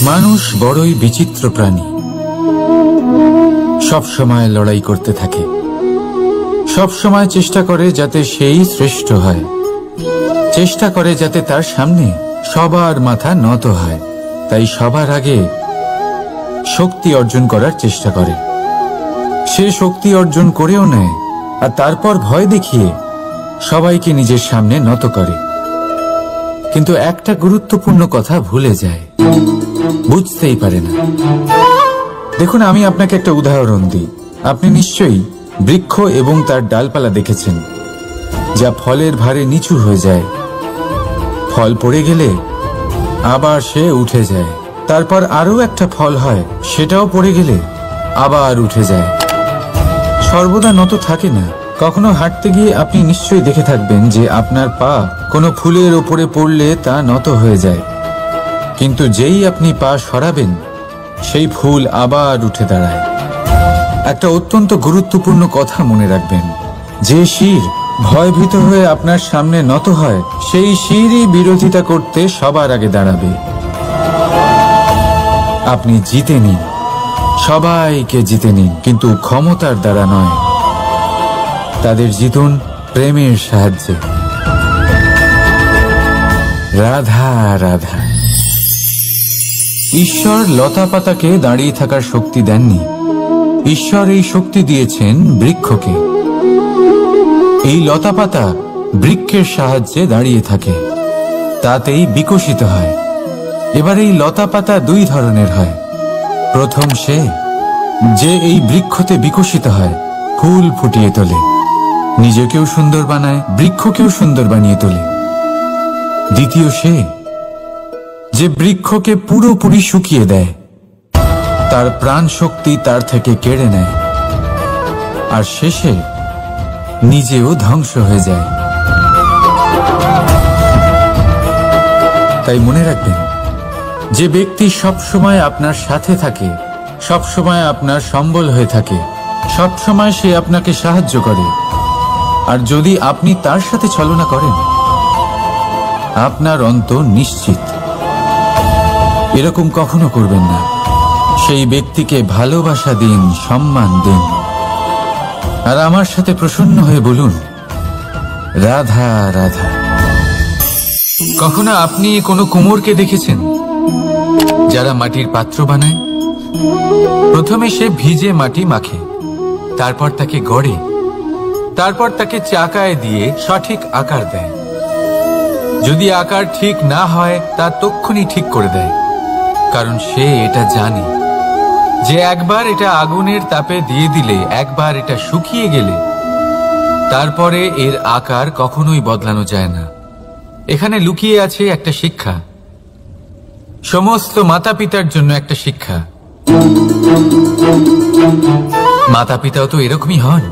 মানুষ বড়ই বিচিত্র প্রাণী। সব সময় লড়াই করতে থাকে, সব সময় চেষ্টা করে যাতে সেই শ্রেষ্ঠ হয়, চেষ্টা করে যাতে তার সামনে সবার মাথা নত হয়। তাই সবার আগে শক্তি অর্জন করার চেষ্টা করে। সে শক্তি অর্জন করেও নেয়, আর তারপর ভয় দেখিয়ে সবাইকে নিজের সামনে নত করে। কিন্তু একটা গুরুত্বপূর্ণ কথা ভুলে যায়, বুঝতেই পারে না। দেখুন, আমি আপনাকে একটা উদাহরণ দিই। আপনি নিশ্চয়ই বৃক্ষ এবং তার ডালপালা দেখেছেন, যা ফলের ভারে নিচু হয়ে যায়। ফল পড়ে গেলে আবার সে উঠে যায়, তারপর আরো একটা ফল হয়, সেটাও পড়ে গেলে আবার উঠে যায়, সর্বদা নত থাকে না। কখনো হাঁটতে গিয়ে আপনি নিশ্চয়ই দেখে থাকবেন যে আপনার পা কোনো ফুলের ওপরে পড়লে তা নত হয়ে যায়, কিন্তু যেই আপনি পা সরাবেন সেই ফুল আবার উঠে দাঁড়ায়। একটা অত্যন্ত গুরুত্বপূর্ণ কথা মনে রাখবেন, যে শির ভয়ভীত হয়ে আপনার সামনে নত হয়, সেই শিরই বিরোধিতা করতে সবার আগে দাঁড়াবে। আপনি জিতে নিন, সবাইকে জিতে নিন, কিন্তু ক্ষমতার দ্বারা নয়। তাদের জিতুন প্রেমের সাহায্যে। রাধা রাধা। ঈশ্বর লতা পাতাকে দাঁড়িয়ে থাকার শক্তি দেননি, ঈশ্বর এই শক্তি দিয়েছেন বৃক্ষকে। এই লতা পাতা বৃক্ষের সাহায্যে দাঁড়িয়ে থাকে, তাতেই বিকশিত হয়। এবার এই লতা পাতা দুই ধরনের হয়। প্রথম সে যে এই বৃক্ষতে বিকশিত হয়, ফুল ফুটিয়ে তোলে, নিজেকেও সুন্দর বানায়, বৃক্ষকেও সুন্দর বানিয়ে তোলে। দ্বিতীয় সে যে বৃক্ষকে পুরোপুরি শুকিয়ে দেয়, তার প্রাণ শক্তি তার থেকে কেড়ে নেয়, আর শেষে নিজেও ধ্বংস হয়ে যায়। তাই মনে রাখবেন, যে ব্যক্তি সবসময় আপনার সাথে থাকে, সবসময় আপনার সম্বল হয়ে থাকে, সবসময় সে আপনাকে সাহায্য করে, আর যদি আপনি তার সাথে ছলনা করেন, আপনার অন্ত নিশ্চিত। এরকম কখনো করবেন না। সেই ব্যক্তিকে ভালোবাসা দিন, সম্মান দিন, আর আমার সাথে প্রসন্ন হয়ে বলুন, রাধা রাধা। কখনো আপনি কোনো কুমোরকে দেখেছেন যারা মাটির পাত্র বানায়? প্রথমে সে ভিজে মাটি মাখে, তারপর তাকে গড়ে, তারপর তাকে চাকায় দিয়ে সঠিক আকার দেয়। যদি আকার ঠিক না হয়, তা তক্ষুনি ঠিক করে দেয়, কারণ সে এটা জানে যে একবার এটা আগুনের তাপে দিয়ে দিলে, একবার এটা শুকিয়ে গেলে, তারপরে এর আকার কখনোই বদলানো যায় না। এখানে লুকিয়ে আছে একটা শিক্ষা, সমস্ত মাতা পিতার জন্য একটা শিক্ষা। মাতা পিতাও তো এরকমই হন।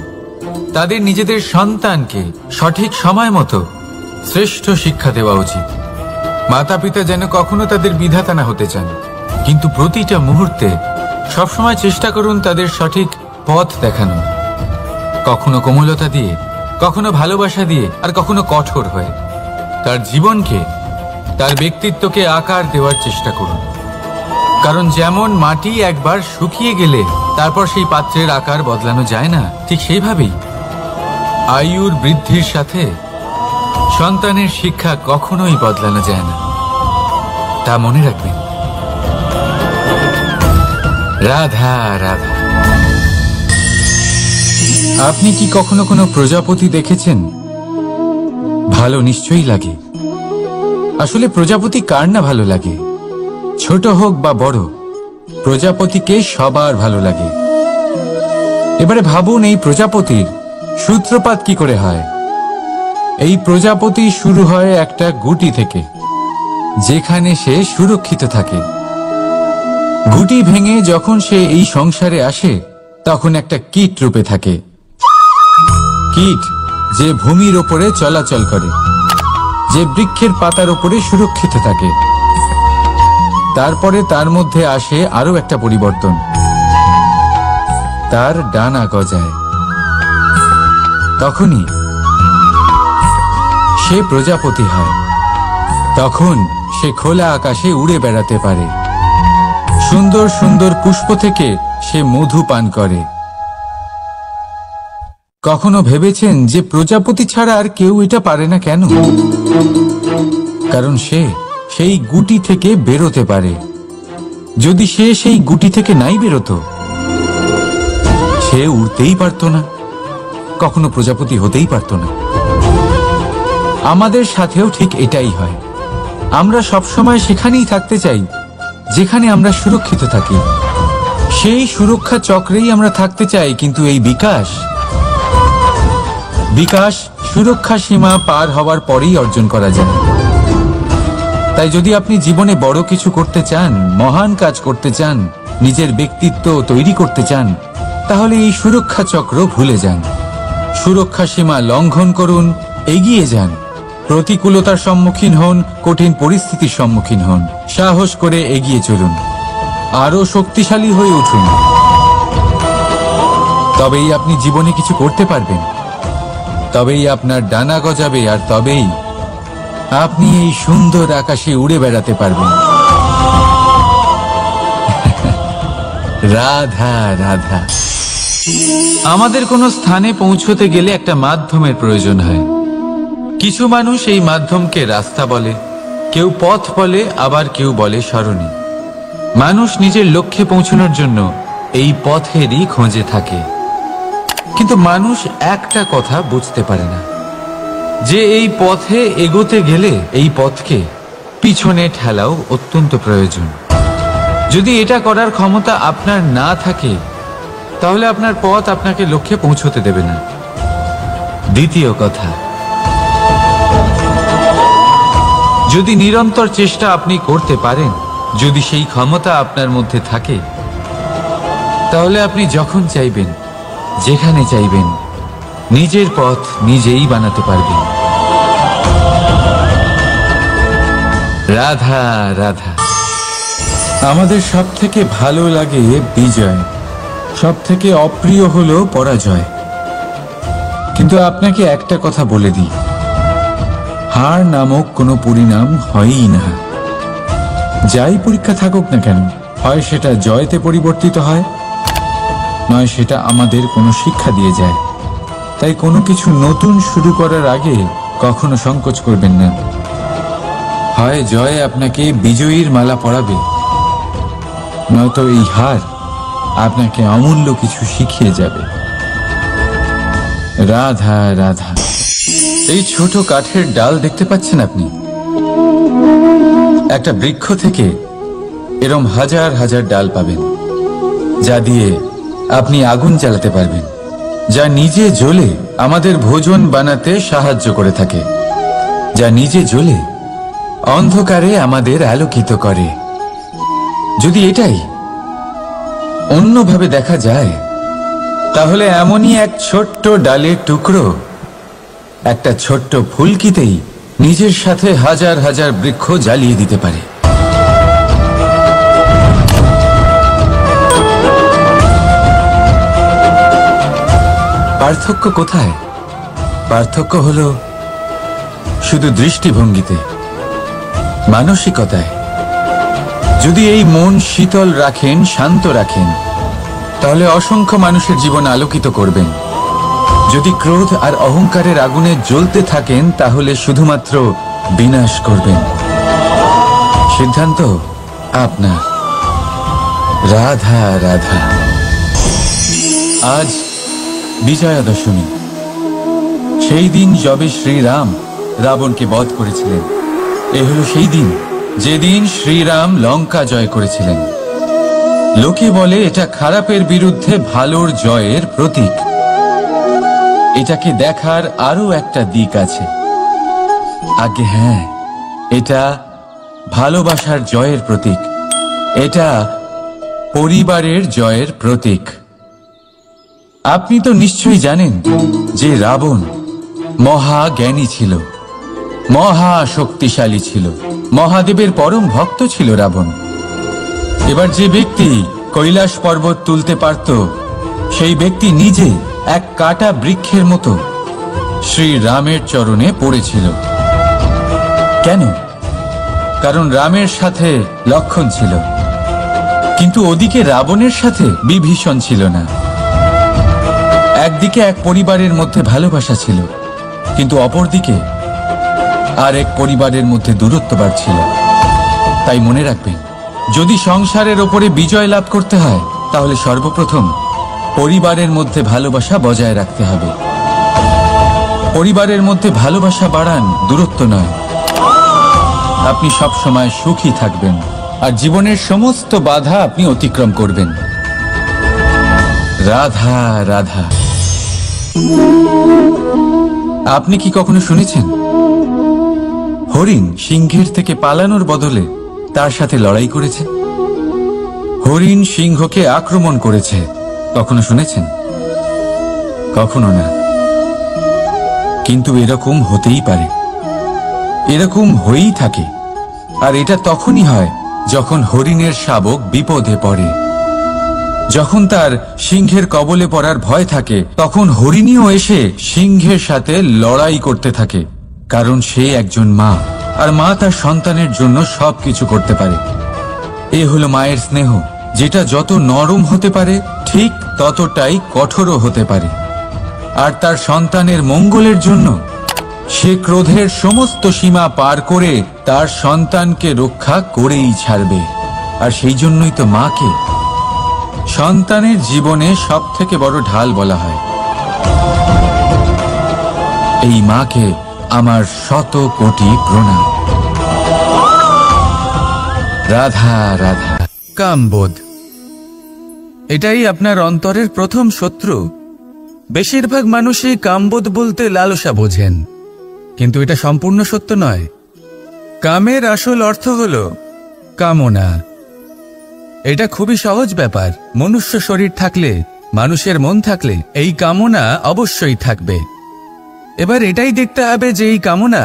তাদের নিজেদের সন্তানকে সঠিক সময় মতো শ্রেষ্ঠ শিক্ষা দেওয়া উচিত। মাতা পিতা যেন কখনো তাদের বিধাতা না হতে চান, কিন্তু প্রতিটা মুহূর্তে সবসময় চেষ্টা করুন তাদের সঠিক পথ দেখানো, কখনো কোমলতা দিয়ে, কখনো ভালোবাসা দিয়ে, আর কখনো কঠোর হয়ে। তার জীবনকে, তার ব্যক্তিত্বকে আকার দেওয়ার চেষ্টা করুন, কারণ যেমন মাটি একবার শুকিয়ে গেলে তারপর সেই পাত্রের আকার বদলানো যায় না, ঠিক সেইভাবেই আয়ুর বৃদ্ধির সাথে সন্তানের শিক্ষা কখনোই বদলানো যায় না। তা মনে রাখবেন। রাধা রাধা। আপনি কি কখনো কোনো প্রজাপতি দেখেছেন? ভালো নিশ্চয়ই লাগে। আসলে প্রজাপতি কার না ভালো লাগে? ছোট হোক বা বড়, প্রজাপতিকে সবার ভালো লাগে। এবারে ভাবুন, এই প্রজাপতির সূত্রপাত কি করে হয়? এই প্রজাপতি শুরু হয় একটা গুটি থেকে, যেখানে সে সুরক্ষিত থাকে। গুটি ভেঙে যখন সে এই সংসারে আসে, তখন একটা কীট রূপে থাকে। কীট যে ভূমির ওপরে চলাচল করে, যে বৃক্ষের পাতার ওপরে সুরক্ষিত থাকে। তারপরে তার মধ্যে আসে আরো একটা পরিবর্তন, তার ডানা গজায়। তখনই সে প্রজাপতি হয়। তখন সে খোলা আকাশে উড়ে বেড়াতে পারে। সুন্দর সুন্দর পুষ্প থেকে সে মধু পান করে। কখনো ভেবেছেন যে প্রজাপতি ছাড়া আর কেউ এটা পারে না কেন? কারণ সে সেই গুটি থেকে বেরোতে পারে। যদি সে সেই গুটি থেকে নাই বেরোতো, সে উড়তেই পারত না, কখনো প্রজাপতি হতেই পারত না। আমাদের সাথেও ঠিক এটাই হয়। আমরা সবসময় সেখানেই থাকতে চাই যেখানে আমরা সুরক্ষিত থাকি। সেই সুরক্ষা চক্রেই আমরা থাকতে চাই, কিন্তু এই বিকাশ সুরক্ষা সীমা পার হওয়ার পরেই অর্জন করা যায়। তাই যদি আপনি জীবনে বড় কিছু করতে চান, মহান কাজ করতে চান, নিজের ব্যক্তিত্ব তৈরি করতে চান, তাহলে এই সুরক্ষা চক্র ভুলে যান। সুরক্ষা সীমা লঙ্ঘন করুন, এগিয়ে যান, প্রতিকূলতার সম্মুখীন হন, কঠিন পরিস্থিতির সম্মুখীন হন, সাহস করে এগিয়ে চলুন, আরো শক্তিশালী হয়ে উঠুন। তবেই আপনি জীবনে কিছু করতে পারবেন, তবেই আপনার ডানা গজাবে, আর তবেই আপনি এই সুন্দর আকাশে উড়ে বেড়াতে পারবেন। রাধা রাধা। আমাদের কোনো স্থানে পৌঁছতে গেলে একটা মাধ্যমের প্রয়োজন হয়। কিছু মানুষ এই মাধ্যমকে রাস্তা বলে, কেউ পথ বলে, আবার কেউ বলে সরণি। মানুষ নিজের লক্ষ্যে পৌঁছানোর জন্য এই পথেরই খোঁজে থাকে, কিন্তু মানুষ একটা কথা বুঝতে পারে না, যে এই পথে এগোতে গেলে এই পথকে পিছনে ঠেলাও অত্যন্ত প্রয়োজন। যদি এটা করার ক্ষমতা আপনার না থাকে, তাহলে আপনার পথ আপনাকে লক্ষ্যে পৌঁছতে দেবে না। দ্বিতীয় কথা, যদি নিরন্তর চেষ্টা আপনি করতে পারেন, যদি সেই ক্ষমতা আপনার মধ্যে থাকে, তাহলে আপনি যখন চাইবেন, যেখানে চাইবেন, নিজের পথ নিজেই বানাতে পারবেন। রাধা রাধা। আমাদের সব থেকে ভালো লাগে বিজয়, সব থেকে অপ্রিয় হলো পরাজয়। কিন্তু আপনাকে একটা কথা বলে দিই, হার নামক কোনো পরিণাম হয়ই না। যাই পরীক্ষা থাকুক না কেন, হয় সেটা জয়তে পরিবর্তিত হয়, নয় সেটা আমাদের কোনো শিক্ষা দিয়ে যায়। তাই কোনো কিছু নতুন শুরু করার আগে কখনো সংকোচ করবেন না। হয় জয় আপনাকে বিজয়ীর মালা পরাবে, নয়তো এই হার আপনাকে অমূল্য কিছু শিখিয়ে যাবে। রাধা রাধা। এই ছোট কাঠের ডাল দেখতে পাচ্ছেন আপনি? একটা বৃক্ষ থেকে এরম হাজার হাজার ডাল পাবেন, যা দিয়ে আপনি আগুন জ্বালাতে পারবেন, যা নিজে জ্বলে আমাদের ভোজন বানাতে সাহায্য করে থাকে, যা নিজে জ্বলে অন্ধকারে আমাদের আলোকিত করে। যদি এটাই অন্যভাবে দেখা যায়, তাহলে এমনই এক ছোট্ট ডালের টুকরো একটা ছোট্ট ফুলকিতেই নিজের সাথে হাজার হাজার বৃক্ষ জ্বালিয়ে দিতে পারে। পার্থক্য কোথায়? পার্থক্য হলো শুধু দৃষ্টিভঙ্গিতে, মানসিকতায়। যদি এই মন শীতল রাখেন, শান্ত রাখেন, তাহলে অসংখ্য মানুষের জীবন আলোকিত করবেন। যদি ক্রোধ আর অহংকারের আগুনে জ্বলতে থাকেন, তাহলে শুধুমাত্র বিনাশ করবেন। সিদ্ধান্ত আপনার। রাধা রাধা। আজ বিজয়া দশমী, সেই দিন যবে শ্রীরাম রাবণকে বধ করেছিলেন। এ হলো সেই দিন যেদিন শ্রীরাম লঙ্কা জয় করেছিলেন। লোকে বলে এটা খারাপের বিরুদ্ধে ভালোর জয়ের প্রতীক। এটাকে দেখার আরো একটা দিক আছে। আগে হ্যাঁ, এটা ভালোবাসার জয়ের প্রতীক, এটা পরিবারের জয়ের প্রতীক। আপনি তো নিশ্চয়ই জানেন যে রাবণ মহাজ্ঞানী ছিল, মহা শক্তিশালী ছিল, মহাদেবের পরম ভক্ত ছিল রাবণ। এবার যে ব্যক্তি কৈলাস পর্বত তুলতে পারত, সেই ব্যক্তি নিজে এক কাটা বৃক্ষের মতো শ্রী রামের চরণে পড়েছিল। কেন? কারণ রামের সাথে লক্ষণ ছিল, কিন্তু ওদিকে রাবণের সাথে বিভীষণ ছিল না। একদিকে এক পরিবারের মধ্যে ভালোবাসা ছিল, কিন্তু অপরদিকে আর এক পরিবারের মধ্যে দূরত্ব বাড়ছিল। তাই মনে রাখবেন, যদি সংসারের ওপরে বিজয় লাভ করতে হয় তাহলে সর্বপ্রথম পরিবারের মধ্যে ভালোবাসা বজায় রাখতে হবে। পরিবারের মধ্যে ভালোবাসা বাড়ান, দূরত্ব নয়। আপনি সব সময় সুখী থাকবেন আর জীবনের সমস্ত বাধা আপনি অতিক্রম করবেন। রাধা রাধা। আপনি কি কখনো শুনেছেন হরিণ সিংহের থেকে পালানোর বদলে তার সাথে লড়াই করেছে? হরিণ সিংহকে আক্রমণ করেছে, কখনো শুনেছেন? কখনো না। কিন্তু এরকম হতেই পারে, এরকম হয়েই থাকে। আর এটা তখনই হয় যখন হরিণের শাবক বিপদে পড়ে। যখন তার সিংহের কবলে পড়ার ভয় থাকে, তখন হরিণীও এসে সিংহের সাথে লড়াই করতে থাকে। কারণ সে একজন মা, আর মা তার সন্তানের জন্য সবকিছু করতে পারে। এ হলো মায়ের স্নেহ, যেটা যত নরম হতে পারে ঠিক ততটাই কঠোরও হতে পারে। আর তার সন্তানের মঙ্গলের জন্য সে ক্রোধের সমস্ত সীমা পার করে তার সন্তানকে রক্ষা করেই ছাড়বে। আর সেই জন্যই তো মাকে সন্তানের জীবনে সব থেকে বড় ঢাল বলা হয়। এই মাকে আমার শত কোটি প্রণাম। রাধা রাধা। কামবোধ, এটাই আপনার অন্তরের প্রথম শত্রু। বেশিরভাগ মানুষই কামবোধ বলতে লালসা বোঝেন, কিন্তু এটা সম্পূর্ণ সত্য নয়। কামের আসল অর্থ হল কামনা। এটা খুবই সহজ ব্যাপার। মনুষ্য শরীর থাকলে, মানুষের মন থাকলে এই কামনা অবশ্যই থাকবে। এবার এটাই দেখতে হবে যে এই কামনা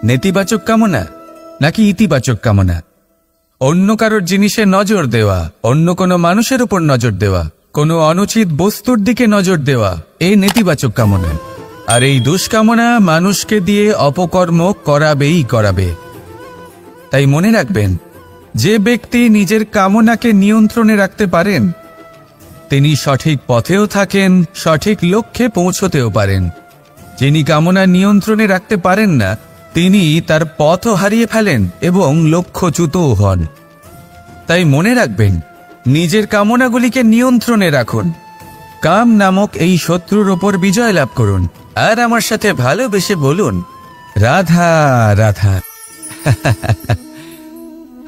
নেতিবাচক কামনা নাকি ইতিবাচক কামনা। অন্য কারোর জিনিসে নজর দেওয়া, অন্য কোনো মানুষের উপর নজর দেওয়া, কোনো অনুচিত বস্তুর দিকে নজর দেওয়া, এই নেতিবাচক কামনা। আর এই দুষ্কামনা মানুষকে দিয়ে অপকর্ম করাবেই করাবে। তাই মনে রাখবেন, যে ব্যক্তি নিজের কামনাকে নিয়ন্ত্রণে রাখতে পারেন তিনি সঠিক পথেও থাকেন, সঠিক লক্ষ্যে পৌঁছতেও পারেন। যিনি কামনা নিয়ন্ত্রণে রাখতে পারেন না তিনি তার পথও হারিয়ে ফেলেন এবং লক্ষ্যচ্যুতও হন। তাই মনে রাখবেন, নিজের কামনাগুলিকে নিয়ন্ত্রণে রাখুন। কাম নামক এই শত্রুর ওপর বিজয় লাভ করুন। আর আমার সাথে ভালোবেসে বলুন, রাধা রাধা।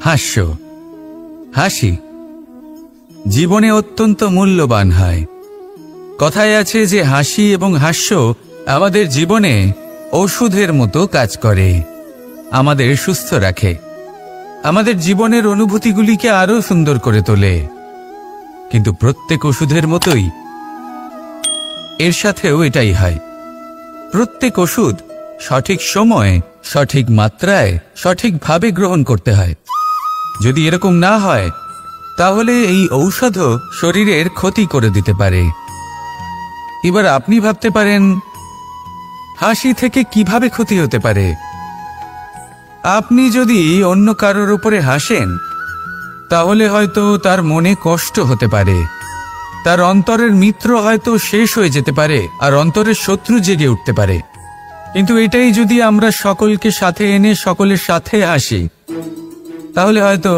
হাস্য, হাসি জীবনে অত্যন্ত মূল্যবান হয়। কথায় আছে যে হাসি এবং হাস্য আমাদের জীবনে ওষুধের মতো কাজ করে, আমাদের সুস্থ রাখে, আমাদের জীবনের অনুভূতিগুলিকে আরো সুন্দর করে তোলে। কিন্তু প্রত্যেক ওষুধের মতোই এর সাথেও এটাই হয়। প্রত্যেক ওষুধ সঠিক সময়ে, সঠিক মাত্রায়, সঠিকভাবে গ্রহণ করতে হয়। যদি এরকম না হয় তাহলে এই ঔষধও শরীরের ক্ষতি করে দিতে পারে। এবার আপনি ভাবতে পারেন, হাসি থেকে কিভাবে ক্ষতি হতে পারে? আপনি যদি অন্য কারোর উপরে হাসেন তাহলে হয়তো তার মনে কষ্ট হতে পারে, তার অন্তরের মিত্র হয়তো শেষ হয়ে যেতে পারে, আর অন্তরের শত্রু জেগে উঠতে পারে। কিন্তু এটাই যদি আমরা সকলকে সাথে এনে সকলের সাথে হাসি, তাহলে হয়তো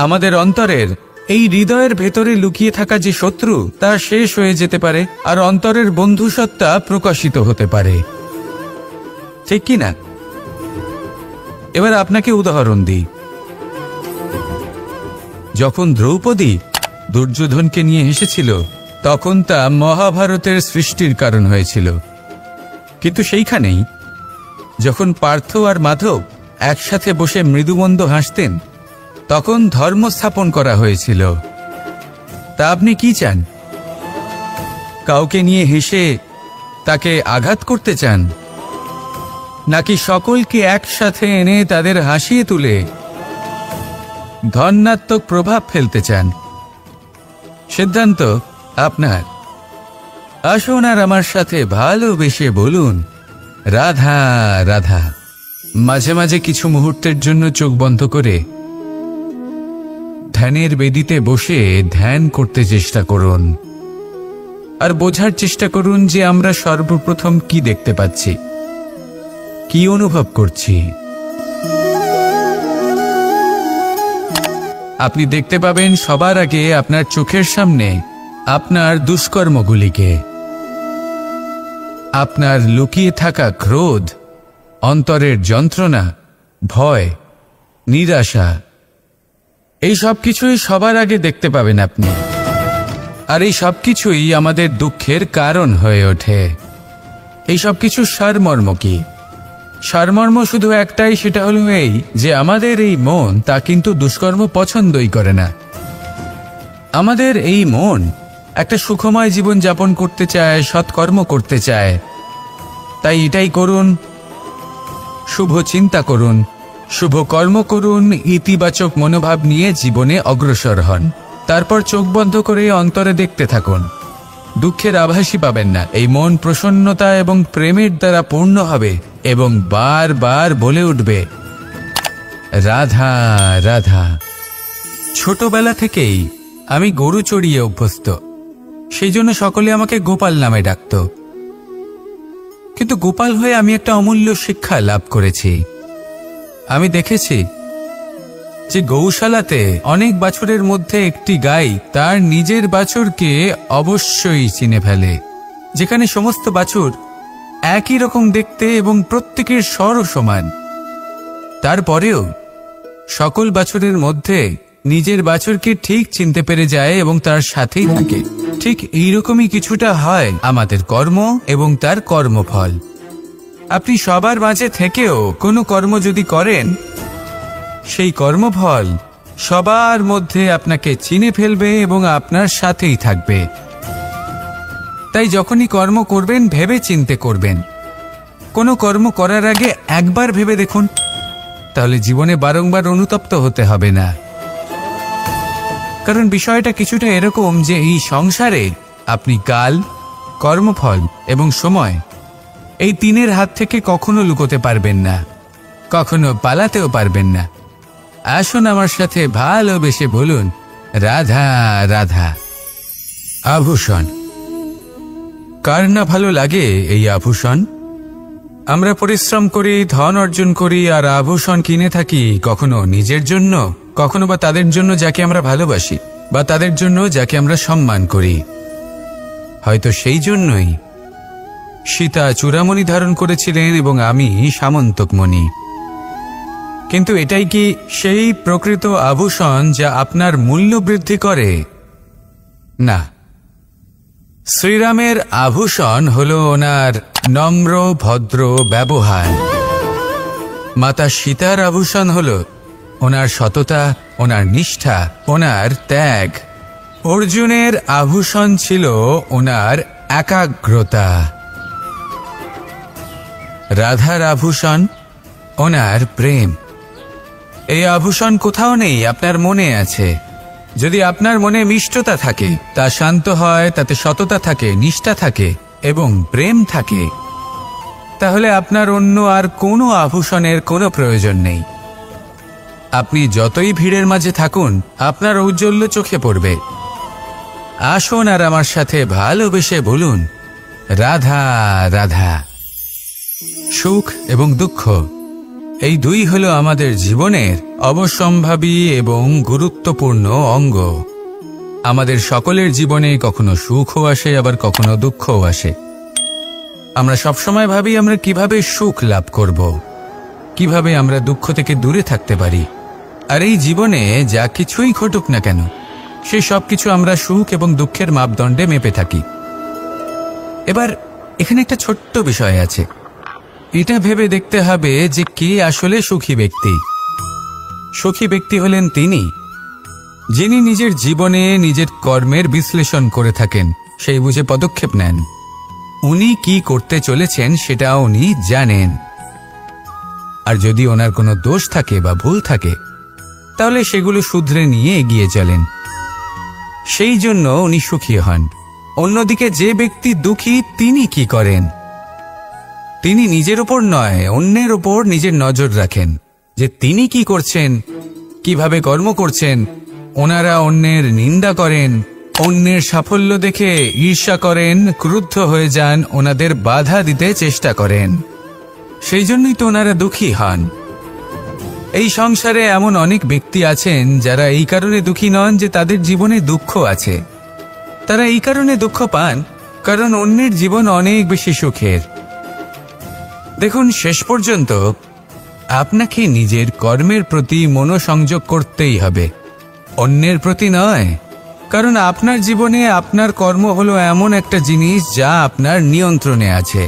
আমাদের অন্তরের এই হৃদয়ের ভেতরে লুকিয়ে থাকা যে শত্রু তা শেষ হয়ে যেতে পারে, আর অন্তরের বন্ধুসত্তা প্রকাশিত হতে পারে। ঠিক কি না? এবার আপনাকে উদাহরণ দিই। যখন দ্রৌপদী দুর্যোধনকে নিয়ে হেসেছিল তখন তা মহাভারতের সৃষ্টির কারণ হয়েছিল। কিন্তু সেইখানেই যখন পার্থ আর মাধব একসাথে বসে মৃদুমন্দ হাসতেন তখন ধর্ম স্থাপন করা হয়েছিল। তা আপনি কি চান? কাউকে নিয়ে হেসে তাকে আঘাত করতে চান, নাকি সকলকে একসাথে এনে তাদের হাসিয়ে তুলে ধনাত্মক প্রভাব ফেলতে চান? সিদ্ধান্ত আপনার। আসুন আর আমার সাথে ভালোবেসে বলুন, রাধা রাধা। মাঝে মাঝে কিছু মুহূর্তের জন্য চোখ বন্ধ করে ধ্যানের বেদিতে বসে ধ্যান করতে চেষ্টা করুন আর বোঝার চেষ্টা করুন যে আমরা সর্বপ্রথম কি দেখতে পাচ্ছি, কি অনুভব করছি। আপনি দেখতে পাবেন সবার আগে আপনার চোখের সামনে আপনার দুষ্কর্মগুলিকে, আপনার লুকিয়ে থাকা ক্রোধ, অন্তরের যন্ত্রণা, ভয়, নিরাশা, এই সব কিছুই সবার আগে দেখতে পাবেন আপনি। আর এই সব কিছুই আমাদের দুঃখের কারণ হয়ে ওঠে। এই সব কিছু সারমর্ম কি? সারমর্ম শুধু একটাই, সেটা হলো এই যে আমাদের এই মন তা কিন্তু দুষ্কর্ম পছন্দই করে না। আমাদের এই মন একটা সুখময় জীবন যাপন করতে চায়, সৎকর্ম করতে চায়। তাই এটাই করুন, শুভ চিন্তা করুন, শুভ কর্ম করুন, ইতিবাচক মনোভাব নিয়ে জীবনে অগ্রসর হন। তারপর চোখ বন্ধ করে অন্তরে দেখতে থাকুন। দুঃখের আভাসই পাবেন না। এই মন প্রসন্নতা এবং প্রেমের দ্বারা পূর্ণ হবে এবং বারবার বলে উঠবে, রাধা রাধা। ছোটবেলা থেকেই আমি গরু চড়িয়ে অভ্যস্ত, সেই জন্য সকলে আমাকে গোপাল নামে ডাকত। কিন্তু গোপাল হয়ে আমি একটা অমূল্য শিক্ষা লাভ করেছি। আমি দেখেছি যে গৌশালাতে অনেক বাছুরের মধ্যে একটি গাই তার নিজের বাছুরকে অবশ্যই চিনে ফেলে। যেখানে সমস্ত বাছুর একই রকম দেখতে এবং প্রত্যেকের স্বরও সমান, তারপরেও সকল বাছুরের মধ্যে নিজের বাছুরকে ঠিক চিনতে পেরে যায় এবং তার সাথেই থাকে। ঠিক এইরকমই কিছুটা হয় আমাদের কর্ম এবং তার কর্মফল। আপনি সবার মাঝে থেকেও কোনো কর্ম যদি করেন, সেই কর্মফল সবার মধ্যে আপনাকে চিনে ফেলবে এবং আপনার সাথেই থাকবে। তাই যখনই কর্ম করবেন ভেবে চিন্তে করবেন। কোনো কর্ম করার আগে একবার ভেবে দেখুন, তাহলে জীবনে বারংবার অনুতপ্ত হতে হবে না। কারণ বিষয়টা কিছুটা এরকম যে এই সংসারে আপনি কাল, কর্মফল এবং সময়, এই তিনের হাত থেকে কখনো লুকোতে পারবেন না, কখনো পালাতেও পারবেন না। আসুন আমার সাথে ভালোবেসে বলুন, রাধা রাধা। আভূষণ, কার না ভালো লাগে এই আভূষণ? আমরা পরিশ্রম করি, ধন অর্জন করি আর আভূষণ কিনে থাকি, কখনো নিজের জন্য, কখনো বা তাদের জন্য যাকে আমরা ভালোবাসি, বা তাদের জন্য যাকে আমরা সম্মান করি। হয়তো সেই জন্যই সীতা চূড়ামণি ধারণ করেছিলেন এবং আমি সামন্তকমণি। কিন্তু এটাই কি সেই প্রকৃত আভূষণ যা আপনার মূল্য বৃদ্ধি করে? না। শ্রীরামের আভূষণ হলো ওনার নম্র ভদ্র ব্যবহার। মাতা সীতার আভূষণ হলো ওনার সততা, ওনার নিষ্ঠা, ওনার ত্যাগ। অর্জুনের আভূষণ ছিল ওনার একাগ্রতা। রাধার আভূষণ ওনার প্রেম। এই আভূষণ কোথাও নেই, আপনার মনে আছে। যদি আপনার মনে মিষ্টতা থাকে, তা শান্ত হয়, তাতে সততা থাকে, নিষ্ঠা থাকে এবং প্রেম থাকে, তাহলে আপনার অন্য আর কোনো আভূষণের কোনো প্রয়োজন নেই। আপনি যতই ভিড়ের মাঝে থাকুন, আপনার ঔজ্জ্বল্য চোখে পড়বে। আসুন আর আমার সাথে ভালোবেসে বলুন, রাধা রাধা। সুখ এবং দুঃখ, এই দুই হলো আমাদের জীবনের অবশ্যম্ভাবী এবং গুরুত্বপূর্ণ অঙ্গ। আমাদের সকলের জীবনে কখনো সুখও আসে, আবার কখনো দুঃখও আসে। আমরা সবসময় ভাবি আমরা কিভাবে সুখ লাভ করব, কিভাবে আমরা দুঃখ থেকে দূরে থাকতে পারি। আর এই জীবনে যা কিছুই ঘটুক না কেন, সেই সব কিছু আমরা সুখ এবং দুঃখের মাপদণ্ডে মেপে থাকি। এবার এখানে একটা ছোট্ট বিষয় আছে। এটা ভেবে দেখতে হবে যে কে আসলে সুখী ব্যক্তি। সুখী ব্যক্তি হলেন তিনি যিনি নিজের জীবনে নিজের কর্মের বিশ্লেষণ করে থাকেন, সেই বুঝে পদক্ষেপ নেন। উনি কি করতে চলেছেন সেটা উনি জানেন। আর যদি ওনার কোনো দোষ থাকে বা ভুল থাকে, তাহলে সেগুলো শুধরে নিয়ে এগিয়ে চলেন। সেই জন্য উনি সুখী হন। অন্যদিকে যে ব্যক্তি দুঃখী, তিনি কি করেন? তিনি নিজের উপর নয়, অন্যের উপর নিজের নজর রাখেন যে তিনি কি করছেন, কিভাবে কর্ম করছেন, ওনারা অন্যের নিন্দা করেন, অন্যের সাফল্য দেখে ঈর্ষা করেন, ক্রুদ্ধ হয়ে যান, ওনাদের বাধা দিতে চেষ্টা করেন। সেই জন্যই তো ওনারা দুঃখী হন। এই সংসারে এমন অনেক ব্যক্তি আছেন যারা এই কারণে দুঃখী নন যে তাদের জীবনে দুঃখ আছে। তারা এই কারণে দুঃখ পান কারণ অন্যের জীবন অনেক বেশি সুখের। দেখুন, শেষ পর্যন্ত আপনাকে নিজের কর্মের প্রতি মনোসংযোগ করতেই হবে, অন্যের প্রতি নয়। কারণ আপনার জীবনে আপনার কর্ম হলো এমন একটা জিনিস যা আপনার নিয়ন্ত্রণে আছে।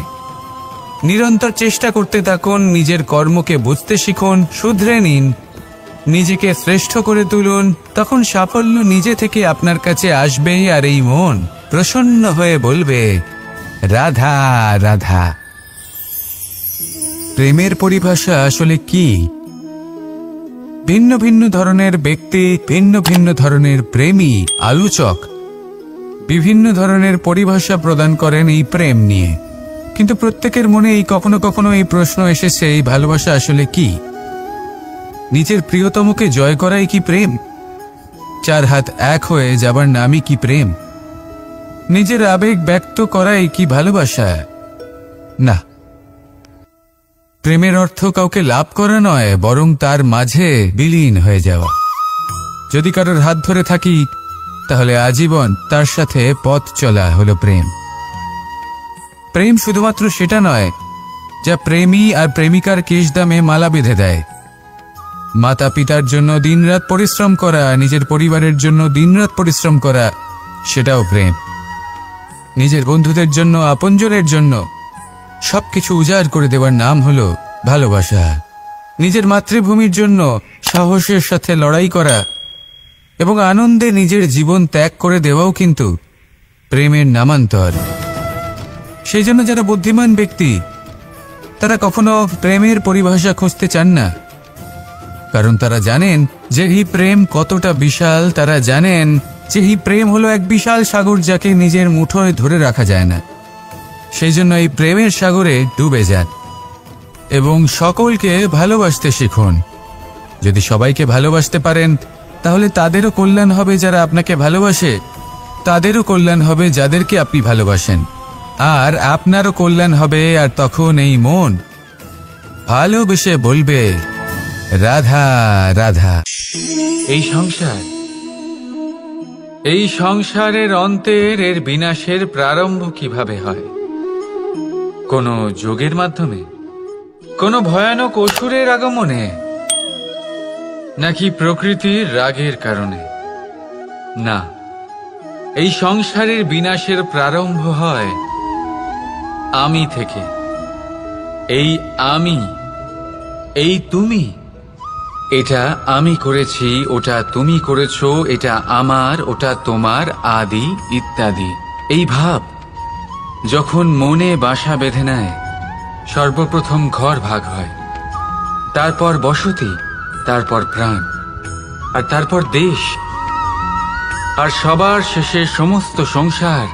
নিরন্তর চেষ্টা করতে থাকুন, নিজের কর্মকে বুঝতে শিখুন, শুধরে নিন, নিজেকে শ্রেষ্ঠ করে তুলুন। তখন সাফল্য নিজে থেকে আপনার কাছে আসবে, আর এই মন প্রসন্ন হয়ে বলবে, রাধা রাধা। প্রেমের পরিভাষা আসলে কি? ভিন্ন ভিন্ন ধরনের ব্যক্তি, ভিন্ন ভিন্ন ধরনের প্রেমী, আলোচক বিভিন্ন ধরনের পরিভাষা প্রদান করেন এই প্রেম নিয়ে। কিন্তু প্রত্যেকের মনে কখনো কখনো এই প্রশ্ন এসেছে, এই ভালোবাসা আসলে কি? নিজের প্রিয়তমকে জয় করাই কি প্রেম? চার হাত এক হয়ে যাবার নামই কি প্রেম? নিজের আবেগ ব্যক্ত করাই কি ভালোবাসা? না, প্রেমের অর্থ কাউকে লাভ করা নয়, বরং তার মাঝে বিলীন হয়ে যাওয়া। যদি কারোর হাত ধরে থাকি তাহলে আজীবন তার সাথে পথ চলা হলো প্রেম। প্রেম শুধুমাত্র সেটা নয় যা প্রেমী আর প্রেমিকার কেশদামে মালা বেঁধে দেয়। মাতা পিতার জন্য দিনরাত পরিশ্রম করা, নিজের পরিবারের জন্য দিনরাত পরিশ্রম করা, সেটাও প্রেম। নিজের বন্ধুদের জন্য, আপনজনের জন্য সবকিছু উজাড় করে দেওয়ার নাম হলো ভালোবাসা। নিজের মাতৃভূমির জন্য সাহসের সাথে লড়াই করা এবং আনন্দে নিজের জীবন ত্যাগ করে দেওয়াও কিন্তু প্রেমের নামান্তর। সেই জন্য যারা বুদ্ধিমান ব্যক্তি তারা কখনো প্রেমের পরিভাষা খুঁজতে চান না, কারণ তারা জানেন যে এই প্রেম কতটা বিশাল। তারা জানেন যে এই প্রেম হলো এক বিশাল সাগর যাকে নিজের মুঠোয় ধরে রাখা যায় না। সেই জন্য এই প্রেমের সাগরে ডুবে যান এবং সকলকে ভালোবাসতে শিখুন। যদি সবাইকে ভালোবাসতে পারেন তাহলে তাদেরও কল্যাণ হবে যারা আপনাকে ভালোবাসে, তাদেরও কল্যাণ হবে যাদেরকে আপনি ভালোবাসেন, আর আপনারও কল্যাণ হবে। আর তখন এই মন ভালোবেসে বলবে, রাধা রাধা। এই সংসারের অন্তের, এর বিনাশের প্রারম্ভ কিভাবে হয়? কোনো যোগের মাধ্যমে? কোনো ভয়ানক অসুরের আগমনে? নাকি প্রকৃতির রাগের কারণে? না, এই সংসারের বিনাশের প্রারম্ভ হয় আমি থেকে। এই আমি, এই তুমি, এটা আমি করেছি, ওটা তুমি করেছো, এটা আমার, ওটা তোমার, আদি ইত্যাদি। এই ভাব যখন মনে বাসা বেঁধে নেয়, সর্বপ্রথম ঘর ভাগ হয়, তারপর বসতি, তারপর প্রাণ, আর তারপর দেশ, আর সবার শেষে সমস্ত সংসার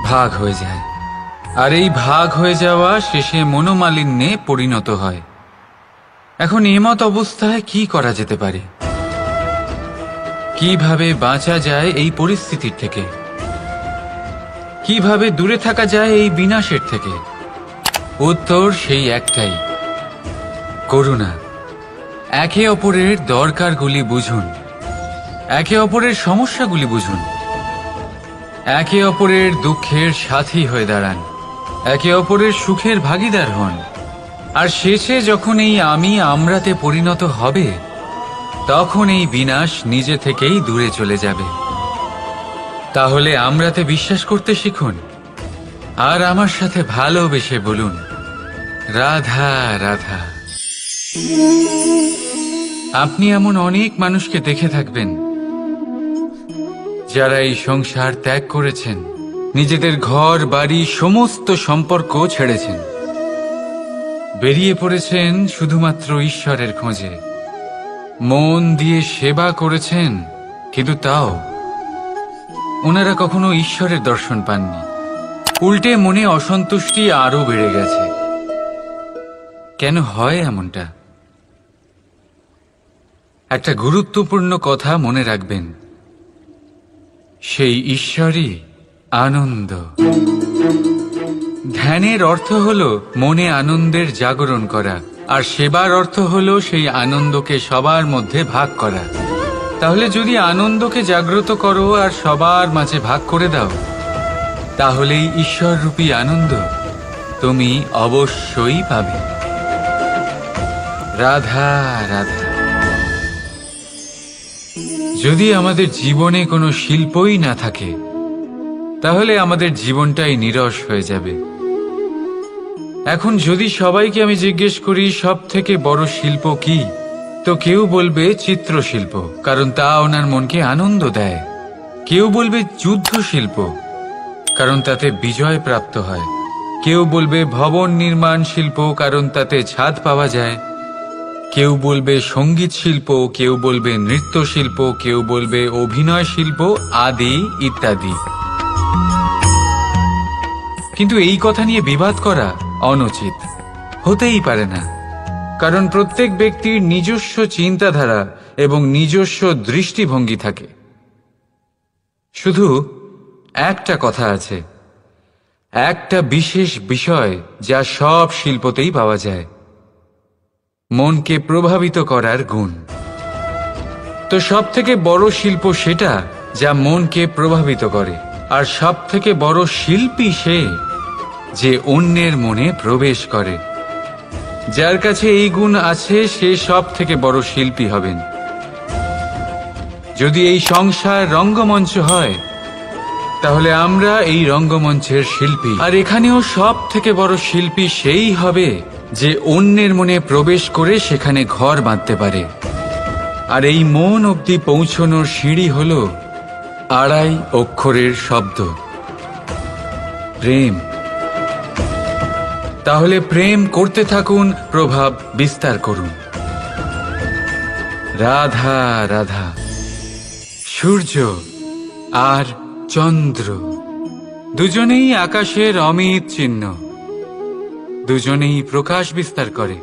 ভাগ হয়ে যায়। আর এই ভাগ হয়ে যাওয়া শেষে মনোমালিন্যে পরিণত হয়। এখন এমত অবস্থায় কি করা যেতে পারে? কিভাবে বাঁচা যায় এই পরিস্থিতির থেকে? কিভাবে দূরে থাকা যায় এই বিনাশের থেকে? উত্তর সেই একটাই, করুণা। একে অপরের দরকারগুলি বুঝুন, একে অপরের সমস্যাগুলি বুঝুন, একে অপরের দুঃখের সাথী হয়ে দাঁড়ান, একে অপরের সুখের ভাগীদার হন। আর শেষে যখন এই আমি আমরাতে পরিণত হবে, তখন এই বিনাশ নিজে থেকেই দূরে চলে যাবে। তাহলে আমরাতে বিশ্বাস করতে শিখুন, আর আমার সাথে ভালোবেসে বলুন, রাধা রাধা। আপনি এমন অনেক মানুষকে দেখে থাকবেন যারা এই সংসার ত্যাগ করেছেন, নিজেদের ঘর বাড়ি সমস্ত সম্পর্ক ছেড়েছেন, বেরিয়ে পড়েছেন শুধুমাত্র ঈশ্বরের খোঁজে। মন দিয়ে সেবা করেছেন, কিন্তু তাও ওনারা কখনো ঈশ্বরের দর্শন পাননি। উল্টে মনে অসন্তুষ্টি আরো বেড়ে গেছে। কেন হয় এমনটা? একটা গুরুত্বপূর্ণ কথা মনে রাখবেন, সেই ঈশ্বরই আনন্দ। ধ্যানের অর্থ হলো মনে আনন্দের জাগরণ করা, আর সেবার অর্থ হলো সেই আনন্দকে সবার মধ্যে ভাগ করা। তাহলে যদি আনন্দকে জাগ্রত করো আর সবার মাঝে ভাগ করে দাও, তাহলেই ঈশ্বররূপী আনন্দ তুমি অবশ্যই পাবে। রাধা রাধা। যদি আমাদের জীবনে কোনো শিল্পই না থাকে, তাহলে আমাদের জীবনটাই নীরস হয়ে যাবে। এখন যদি সবাইকে আমি জিজ্ঞেস করি সব থেকে বড় শিল্প কি, তো কেউ বলবে চিত্রশিল্প, কারণ তা ওনার মনকে আনন্দ দেয়। কেউ বলবে যুদ্ধ শিল্প, কারণ তাতে বিজয় প্রাপ্ত হয়। কেউ বলবে ভবন নির্মাণ শিল্প, কারণ তাতে ছাদ পাওয়া যায়। কেউ বলবে সঙ্গীত শিল্প, কেউ বলবে নৃত্য শিল্প, কেউ বলবে অভিনয় শিল্প আদি ইত্যাদি। কিন্তু এই কথা নিয়ে বিবাদ করা অনুচিত, হতেই পারে না, কারণ প্রত্যেক ব্যক্তির নিজস্ব চিন্তাধারা এবং নিজস্ব দৃষ্টিভঙ্গি থাকে। শুধু একটা কথা আছে, একটা বিশেষ বিষয় যা সব শিল্পতেই পাওয়া যায়, মনকে প্রভাবিত করার গুণ। তো সব থেকে বড় শিল্প সেটা যা মনকে প্রভাবিত করে, আর সব থেকে বড় শিল্পী সে যে অন্যের মনে প্রবেশ করে। যার কাছে এই গুণ আছে সে সব থেকে বড় শিল্পী হবেন। যদি এই সংসার রঙ্গমঞ্চ হয়, তাহলে আমরা এই রঙ্গমঞ্চের শিল্পী। আর এখানেও সব থেকে বড় শিল্পী সেই হবে যে অন্যের মনে প্রবেশ করে সেখানে ঘর বাঁধতে পারে। আর এই মন অবধি পৌঁছনোর সিঁড়ি হল 2.5 অক্ষরের শব্দ, প্রেম। তাহলে প্রেম করতে থাকুন, প্রভাব বিস্তার করুন। রাধা রাধা। সূর্য আর চন্দ্র দুজনেই আকাশের অমিত চিহ্ন, দুজনেই প্রকাশ বিস্তার করে,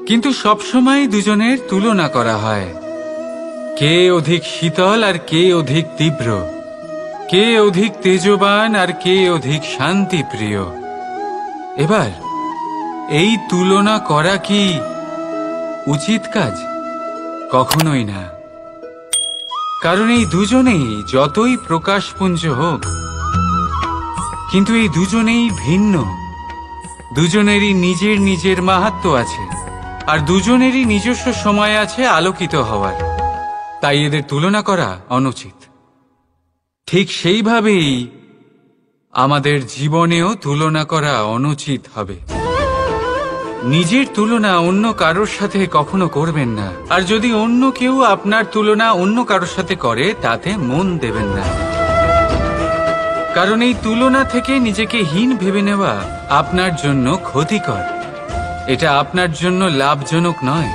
কিন্তু সবসময় দুজনের তুলনা করা হয়। কে অধিক শীতল আর কে অধিক তীব্র, কে অধিক তেজবান আর কে অধিক শান্তিপ্রিয়। এবার এই তুলনা করা কি উচিত কাজ? কখনোই না, কারণ এই দুজনেই যতই প্রকাশপুঞ্জ হোক, কিন্তু এই দুজনেই ভিন্ন। দুজনেরই নিজের নিজের মাহাত্ম্য আছে, আর দুজনেরই নিজস্ব সময় আছে আলোকিত হওয়ার। তাই এদের তুলনা করা অনুচিত। ঠিক সেইভাবেই আমাদের জীবনেও তুলনা করা অনুচিত হবে। নিজের তুলনা অন্য কারোর সাথে কখনো করবেন না, আর যদি অন্য কেউ আপনার তুলনা অন্য কারোর সাথে করে, তাতে মন দেবেন না। কারণ এই তুলনা থেকে নিজেকে হীন ভেবে নেওয়া আপনার জন্য ক্ষতিকর, এটা আপনার জন্য লাভজনক নয়।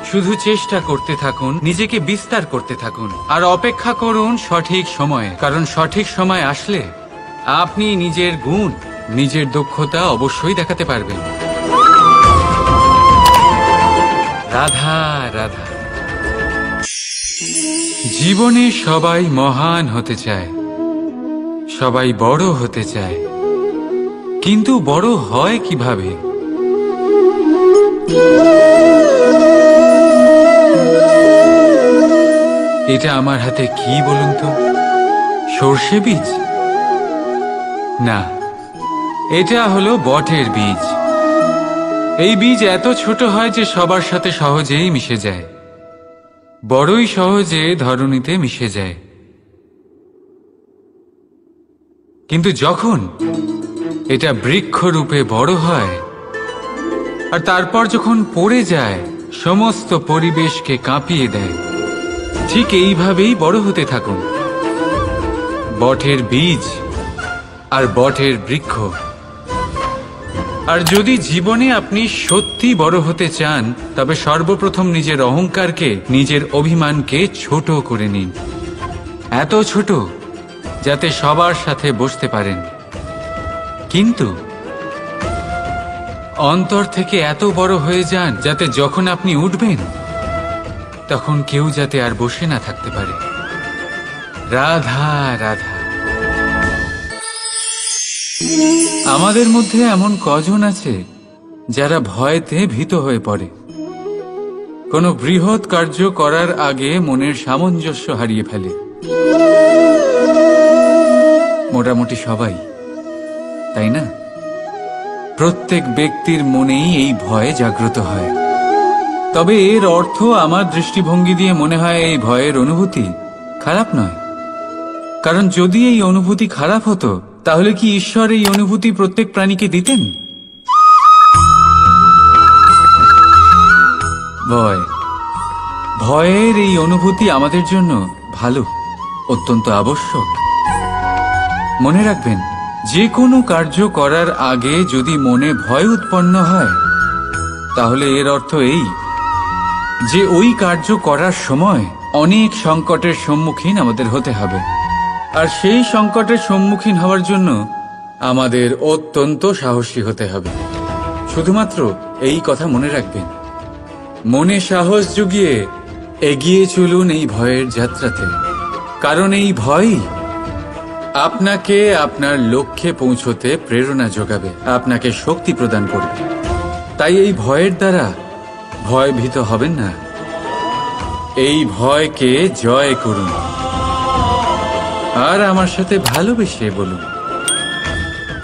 শুধু চেষ্টা করতে থাকুন, নিজেকে বিস্তার করতে থাকুন, আর অপেক্ষা করুন সঠিক সময়ে, কারণ সঠিক সময় আসলে আপনি নিজের গুণ, নিজের দক্ষতা অবশ্যই দেখাতে পারবেন। রাধা রাধা। জীবনে সবাই মহান হতে চায়, সবাই বড় হতে চায়, কিন্তু বড় হয় কিভাবে? এটা আমার হাতে কি বলুন তো? সর্ষে বীজ? না, এটা হলো বটের বীজ। এই বীজ এত ছোট হয় যে সবার সাথে সহজেই মিশে যায়, বড়ই সহজে ধরণীতে মিশে যায়। কিন্তু যখন এটা বৃক্ষরূপে বড় হয়, আর তারপর যখন পড়ে যায়, সমস্ত পরিবেশকে কাঁপিয়ে দেয়। ঠিক এইভাবেই বড় হতে থাকুন, বটের বীজ আর বটের বৃক্ষ। আর যদি জীবনে আপনি সত্যি বড় হতে চান, তবে সর্বপ্রথম নিজের অহংকারকে, নিজের অভিমানকে ছোট করে নিন। এত ছোট যাতে সবার সাথে বসতে পারেন, কিন্তু অন্তর থেকে এত বড় হয়ে যান যাতে যখন আপনি উঠবেন, তখন কেউ যাতে আর বসে না থাকতে পারে। রাধা রাধা। আমাদের মধ্যে এমন কজন আছে যারা ভয়তে ভীত হয়ে পড়ে, কোনো বৃহৎ কার্য করার আগে মনের সামঞ্জস্য হারিয়ে ফেলে? মোটামুটি সবাই, তাই না? প্রত্যেক ব্যক্তির মনেই এই ভয় জাগ্রত হয়। তবে এর অর্থ আমার দৃষ্টিভঙ্গি দিয়ে মনে হয় এই ভয়ের অনুভূতি খারাপ নয়। কারণ যদি এই অনুভূতি খারাপ হতো, তাহলে কি ঈশ্বর এই অনুভূতি প্রত্যেক প্রাণীকে দিতেন? ভয়ের এই অনুভূতি আমাদের জন্য ভালো, অত্যন্ত আবশ্যক। মনে রাখবেন, যে কোনো কার্য করার আগে যদি মনে ভয় উৎপন্ন হয়, তাহলে এর অর্থ এই যে ওই কার্য করার সময় অনেক সংকটের সম্মুখীন আমাদের হতে হবে। আর সেই সংকটের সম্মুখীন হওয়ার জন্য আমাদের অত্যন্ত সাহসী হতে হবে। শুধুমাত্র এই কথা মনে রাখবেন, মনে সাহস জুগিয়ে এগিয়ে চলুন এই ভয়ের যাত্রাতে। কারণ এই ভয়ই আপনাকে আপনার লক্ষ্যে পৌঁছতে প্রেরণা যোগাবে, আপনাকে শক্তি প্রদান করবে। তাই এই ভয়ের দ্বারা ভয়ভীত হবেন না, এই ভয়কে জয় করুন। আর আমার সাথে ভালোবেসে বলুন,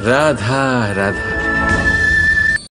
রাধা রাধা।